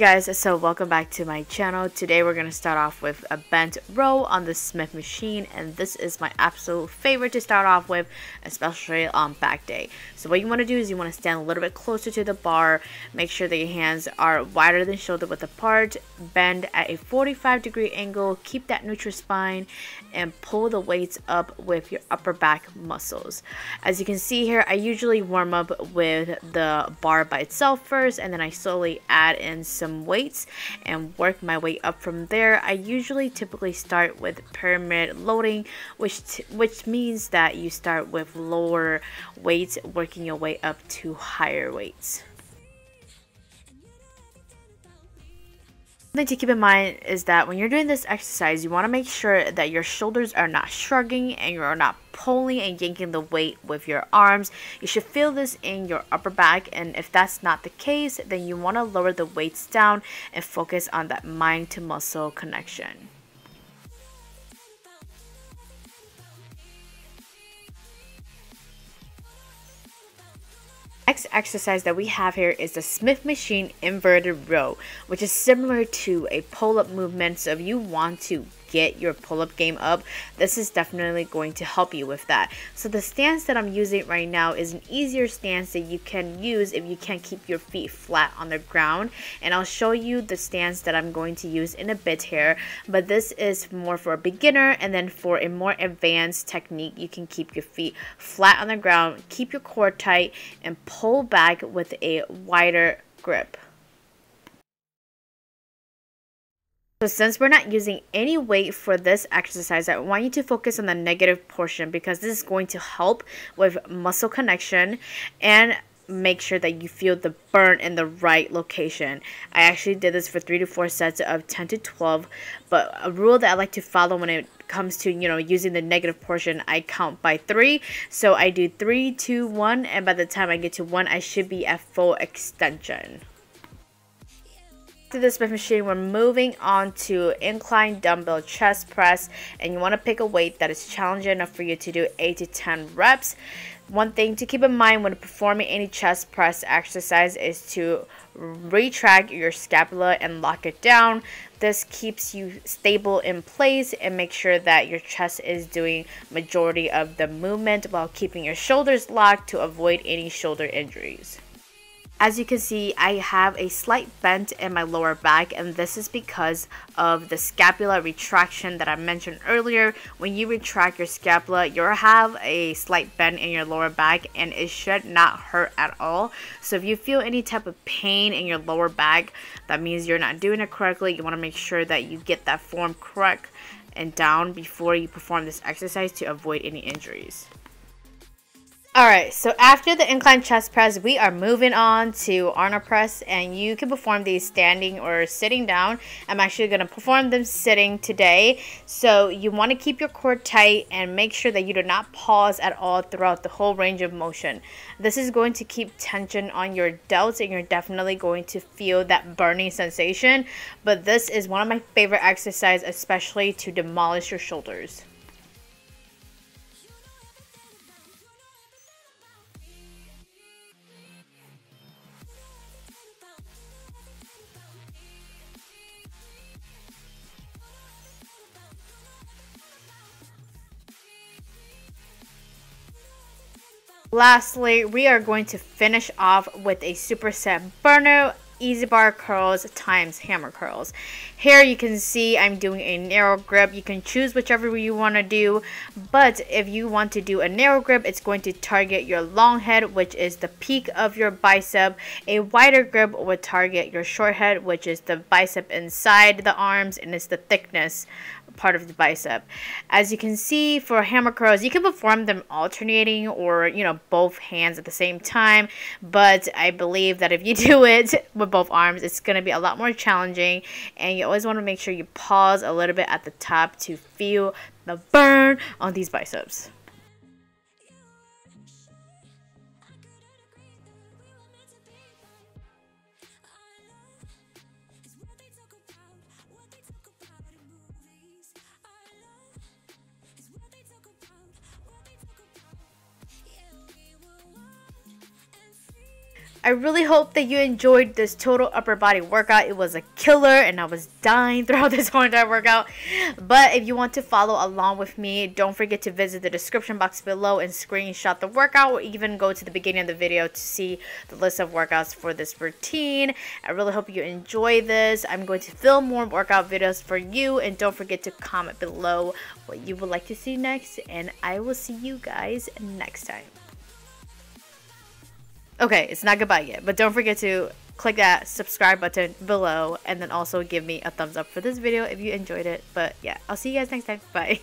guys, so welcome back to my channel. Today we're going to start off with a bent row on the Smith machine, and this is my absolute favorite to start off with, especially on back day. So what you want to do is you want to stand a little bit closer to the bar, make sure that your hands are wider than shoulder width apart, bend at a 45-degree angle, keep that neutral spine, and pull the weights up with your upper back muscles. As you can see here, I usually warm up with the bar by itself first, and then I slowly add in some weights and work my way up from there. I usually typically start with pyramid loading, which means that you start with lower weights, working your way up to higher weights. Something to keep in mind is that when you're doing this exercise, you want to make sure that your shoulders are not shrugging and you're not pulling and yanking the weight with your arms. You should feel this in your upper back, and if that's not the case, then you want to lower the weights down and focus on that mind to muscle connection. Next exercise that we have here is the Smith machine inverted row, which is similar to a pull-up movement. So if you want to get your pull-up game up, this is definitely going to help you with that. So the stance that I'm using right now is an easier stance that you can use if you can't keep your feet flat on the ground, and I'll show you the stance that I'm going to use in a bit here, but this is more for a beginner, and then for a more advanced technique you can keep your feet flat on the ground, keep your core tight, and pull back with a wider grip. So since we're not using any weight for this exercise, I want you to focus on the negative portion, because this is going to help with muscle connection and make sure that you feel the burn in the right location. I actually did this for 3 to 4 sets of 10 to 12, but a rule that I like to follow when it comes to, using the negative portion, I count by 3. So I do 3, 2, 1, and by the time I get to 1, I should be at full extension. To the Smith machine, we're moving on to incline dumbbell chest press, and you want to pick a weight that is challenging enough for you to do 8 to 10 reps. One thing to keep in mind when performing any chest press exercise is to retract your scapula and lock it down. This keeps you stable in place and make sure that your chest is doing majority of the movement while keeping your shoulders locked to avoid any shoulder injuries. As you can see, I have a slight bend in my lower back, and this is because of the scapula retraction that I mentioned earlier. When you retract your scapula, you'll have a slight bend in your lower back, and it should not hurt at all. So if you feel any type of pain in your lower back, that means you're not doing it correctly. You want to make sure that you get that form correct and down before you perform this exercise to avoid any injuries. Alright, so after the incline chest press, we are moving on to Arnold Press, and you can perform these standing or sitting down. I'm actually going to perform them sitting today. So you want to keep your core tight and make sure that you do not pause at all throughout the whole range of motion. This is going to keep tension on your delts, and you're definitely going to feel that burning sensation. But this is one of my favorite exercises, especially to demolish your shoulders. Lastly, we are going to finish off with a superset burner, easy bar curls times hammer curls. Here you can see I'm doing a narrow grip. You can choose whichever you want to do, but if you want to do a narrow grip, it's going to target your long head, which is the peak of your bicep. A wider grip would target your short head, which is the bicep inside the arms, and it's the thickness part of the bicep. As you can see, for hammer curls, you can perform them alternating or both hands at the same time, but I believe that if you do it with both arms, it's going to be a lot more challenging, and you always want to make sure you pause a little bit at the top to feel the burn on these biceps. I really hope that you enjoyed this total upper body workout. It was a killer and I was dying throughout this whole entire workout. But if you want to follow along with me, don't forget to visit the description box below and screenshot the workout, or even go to the beginning of the video to see the list of workouts for this routine. I really hope you enjoy this. I'm going to film more workout videos for you, and don't forget to comment below what you would like to see next, and I will see you guys next time. Okay, it's not goodbye yet, but don't forget to click that subscribe button below, and then also give me a thumbs up for this video if you enjoyed it. But yeah, I'll see you guys next time. Bye.